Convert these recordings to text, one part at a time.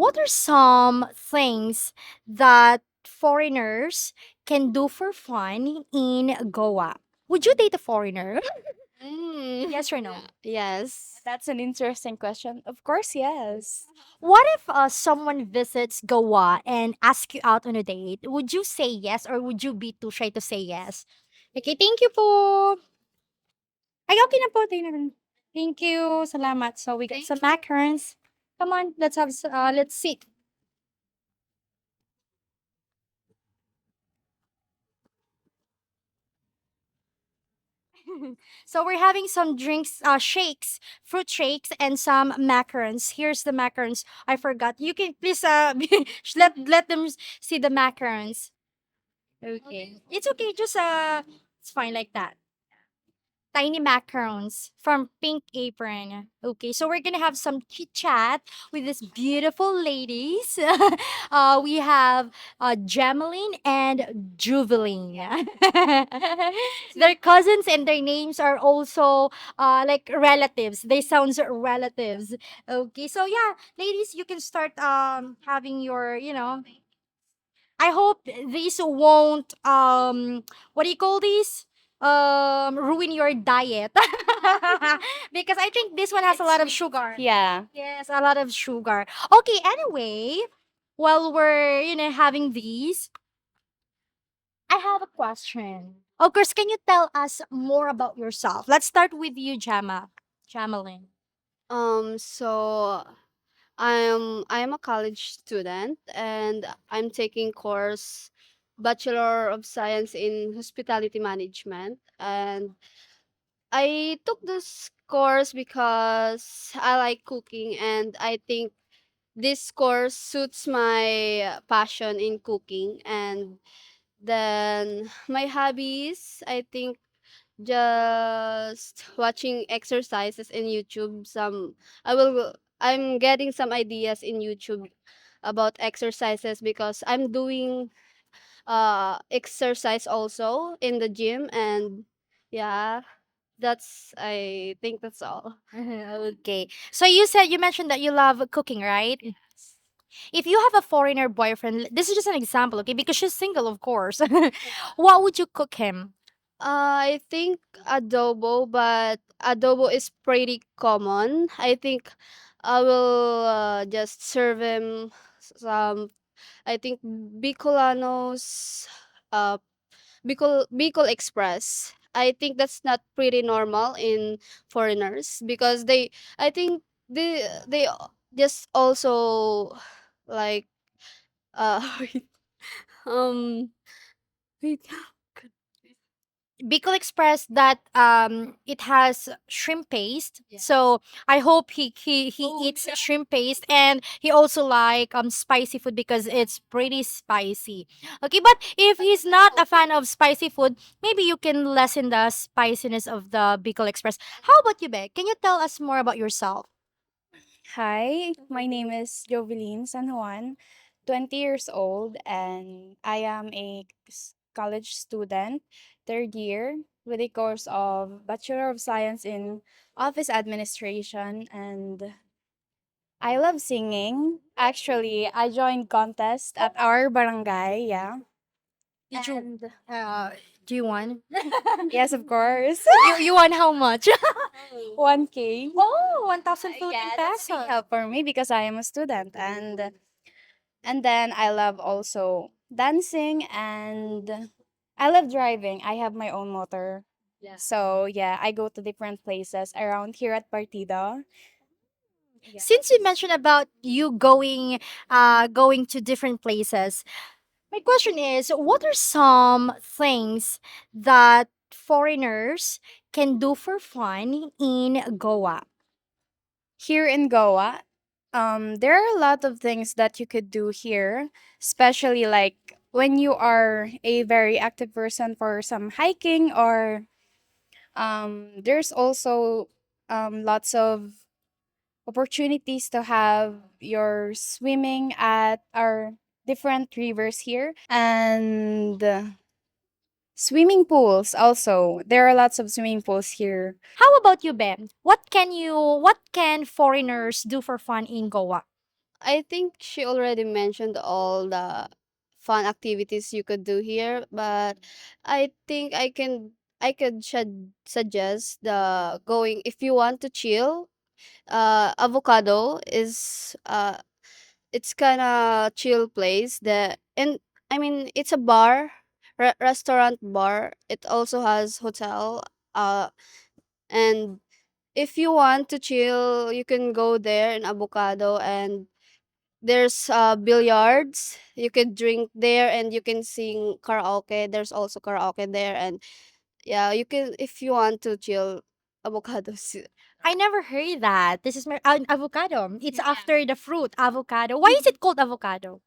What are some things that foreigners can do for fun in Goa? Would you date a foreigner? Mm. Yes or no? Yes. That's an interesting question. Of course, yes. What if someone visits Goa and asks you out on a date? Would you say yes or would you be too shy to say yes? Okay, thank you po. Ay, okay na po. Tingnan natin. Thank you. Salamat. So we got some macarons. Come on, let's sit. So we're having some drinks, shakes, fruit shakes, and some macarons. Here's the macarons. I forgot. You can please let them see the macarons. Okay, it's okay. Just it's fine like that. Tiny macarons from Pink Apron. Okay, so we're gonna have some chit chat with these beautiful ladies. We have Gemmalyn and Jovelyn. Their cousins and their names are also like relatives. They sound relatives. Okay, so yeah, ladies, you can start having your I hope these won't what do you call these? Ruin your diet. Because I think this one has a lot of sugar. Yeah. Yes, a lot of sugar. Okay, anyway, while we're having these, I have a question. Of course, can you tell us more about yourself? Let's start with you, Jamalyn. So I'm a college student and I'm taking course Bachelor of Science in Hospitality Management, and I took this course because I like cooking and I think this course suits my passion in cooking. And then my hobbies, I think just watching exercises in YouTube. I'm getting some ideas in YouTube about exercises because I'm doing exercise also in the gym. And yeah, that's I think that's all. Okay. So you mentioned that you love cooking, right? If you have a foreigner boyfriend, this is just an example, okay? Because she's single, of course. What would you cook him? I think adobo, but adobo is pretty common. I think I will just serve him some. I think Bicolanos, uh, Bicol Express. I think that's not pretty normal in foreigners because I think they just also like wait, um wait. Bicol Express that it has shrimp paste. So I hope he eats shrimp paste and he also like spicy food because it's pretty spicy. Okay, but if he's not a fan of spicy food, maybe you can lessen the spiciness of the Bicol Express. How about you, Beck? Can you tell us more about yourself? Hi, my name is Jovelyn San Juan, 20 years old, and I am a college student, third year, with a course of Bachelor of Science in Office Administration, and I love singing. Actually, I joined contest at our barangay, yeah. Did you And do you want? yes, of course. You want how much? 1K. Oh, 1,000 Yeah, Philippine that's big pesos. help for me because I am a student, and then I love also dancing, and I love driving. I have my own motor. Yeah. So yeah, I go to different places around here at Partida. Yeah. Since you mentioned about you going to different places, my question is, what are some things that foreigners can do for fun in Goa? Here in Goa, there are a lot of things that you could do here, especially like when you are a very active person for some hiking, or there's also lots of opportunities to have your swimming at our different rivers here, and swimming pools also. There are lots of swimming pools here. How about you, Ben? What can foreigners do for fun in Goa? I think she already mentioned all the fun activities you could do here, but I think I could suggest the going if you want to chill. Avocado is it's kind of chill place that, and I mean it's a bar, restaurant bar. It also has hotel. And if you want to chill, you can go there in Avocado, and there's billiards. You can drink there and you can sing karaoke. There's also karaoke there, and yeah, you can if you want to chill. Avocados. I never heard that. This is my avocado. It's after the fruit avocado. Why is it called avocado?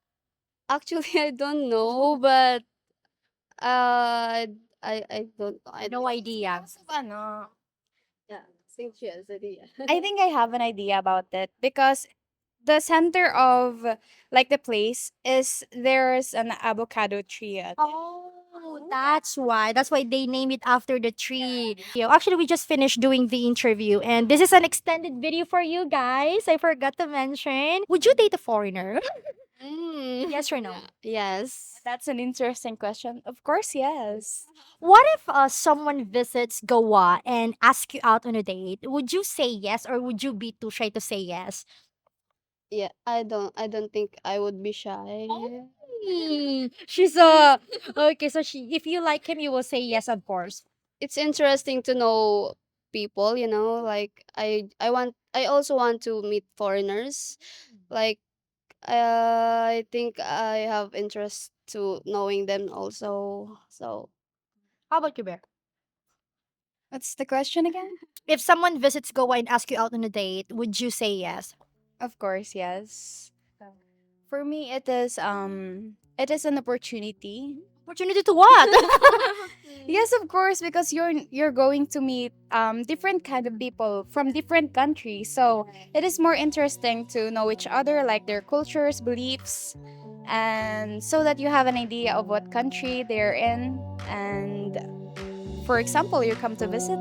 Actually, I don't know, but I don't know. No idea. Ano, Yeah, think she has idea. I think I have an idea about it because the center of like the place is there's an avocado tree. Oh, that's why. That's why they name it after the tree. Actually, we just finished doing the interview, and this is an extended video for you guys. I forgot to mention. Would you date a foreigner? Yes or no? Yes. That's an interesting question. Of course, yes. What if someone visits Goa and asks you out on a date? Would you say yes, or would you be too shy to say yes? Yeah, I don't think I would be shy. She's a okay. So if you like him, you will say yes, of course. It's interesting to know people, you know, like I also want to meet foreigners. Like I think I have interest to knowing them also. So How about you, Bear? What's the question again? If someone visits Goa and asks you out on a date, would you say yes? Of course, yes. For me, it is an opportunity. Opportunity to what? Yes, of course, because you're going to meet different kind of people from different countries. So it is more interesting to know each other, like their cultures, beliefs, and so that you have an idea of what country they're in. And for example, you come to visit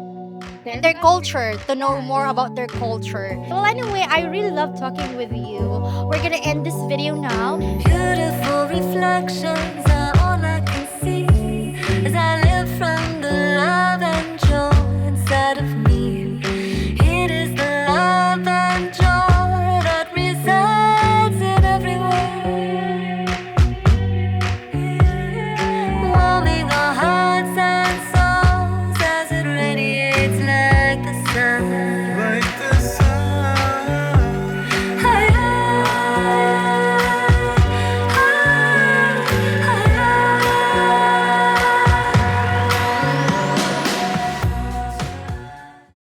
Their culture, to know more about their culture. Well, anyway, I really love talking with you. We're gonna end this video now. Beautiful reflections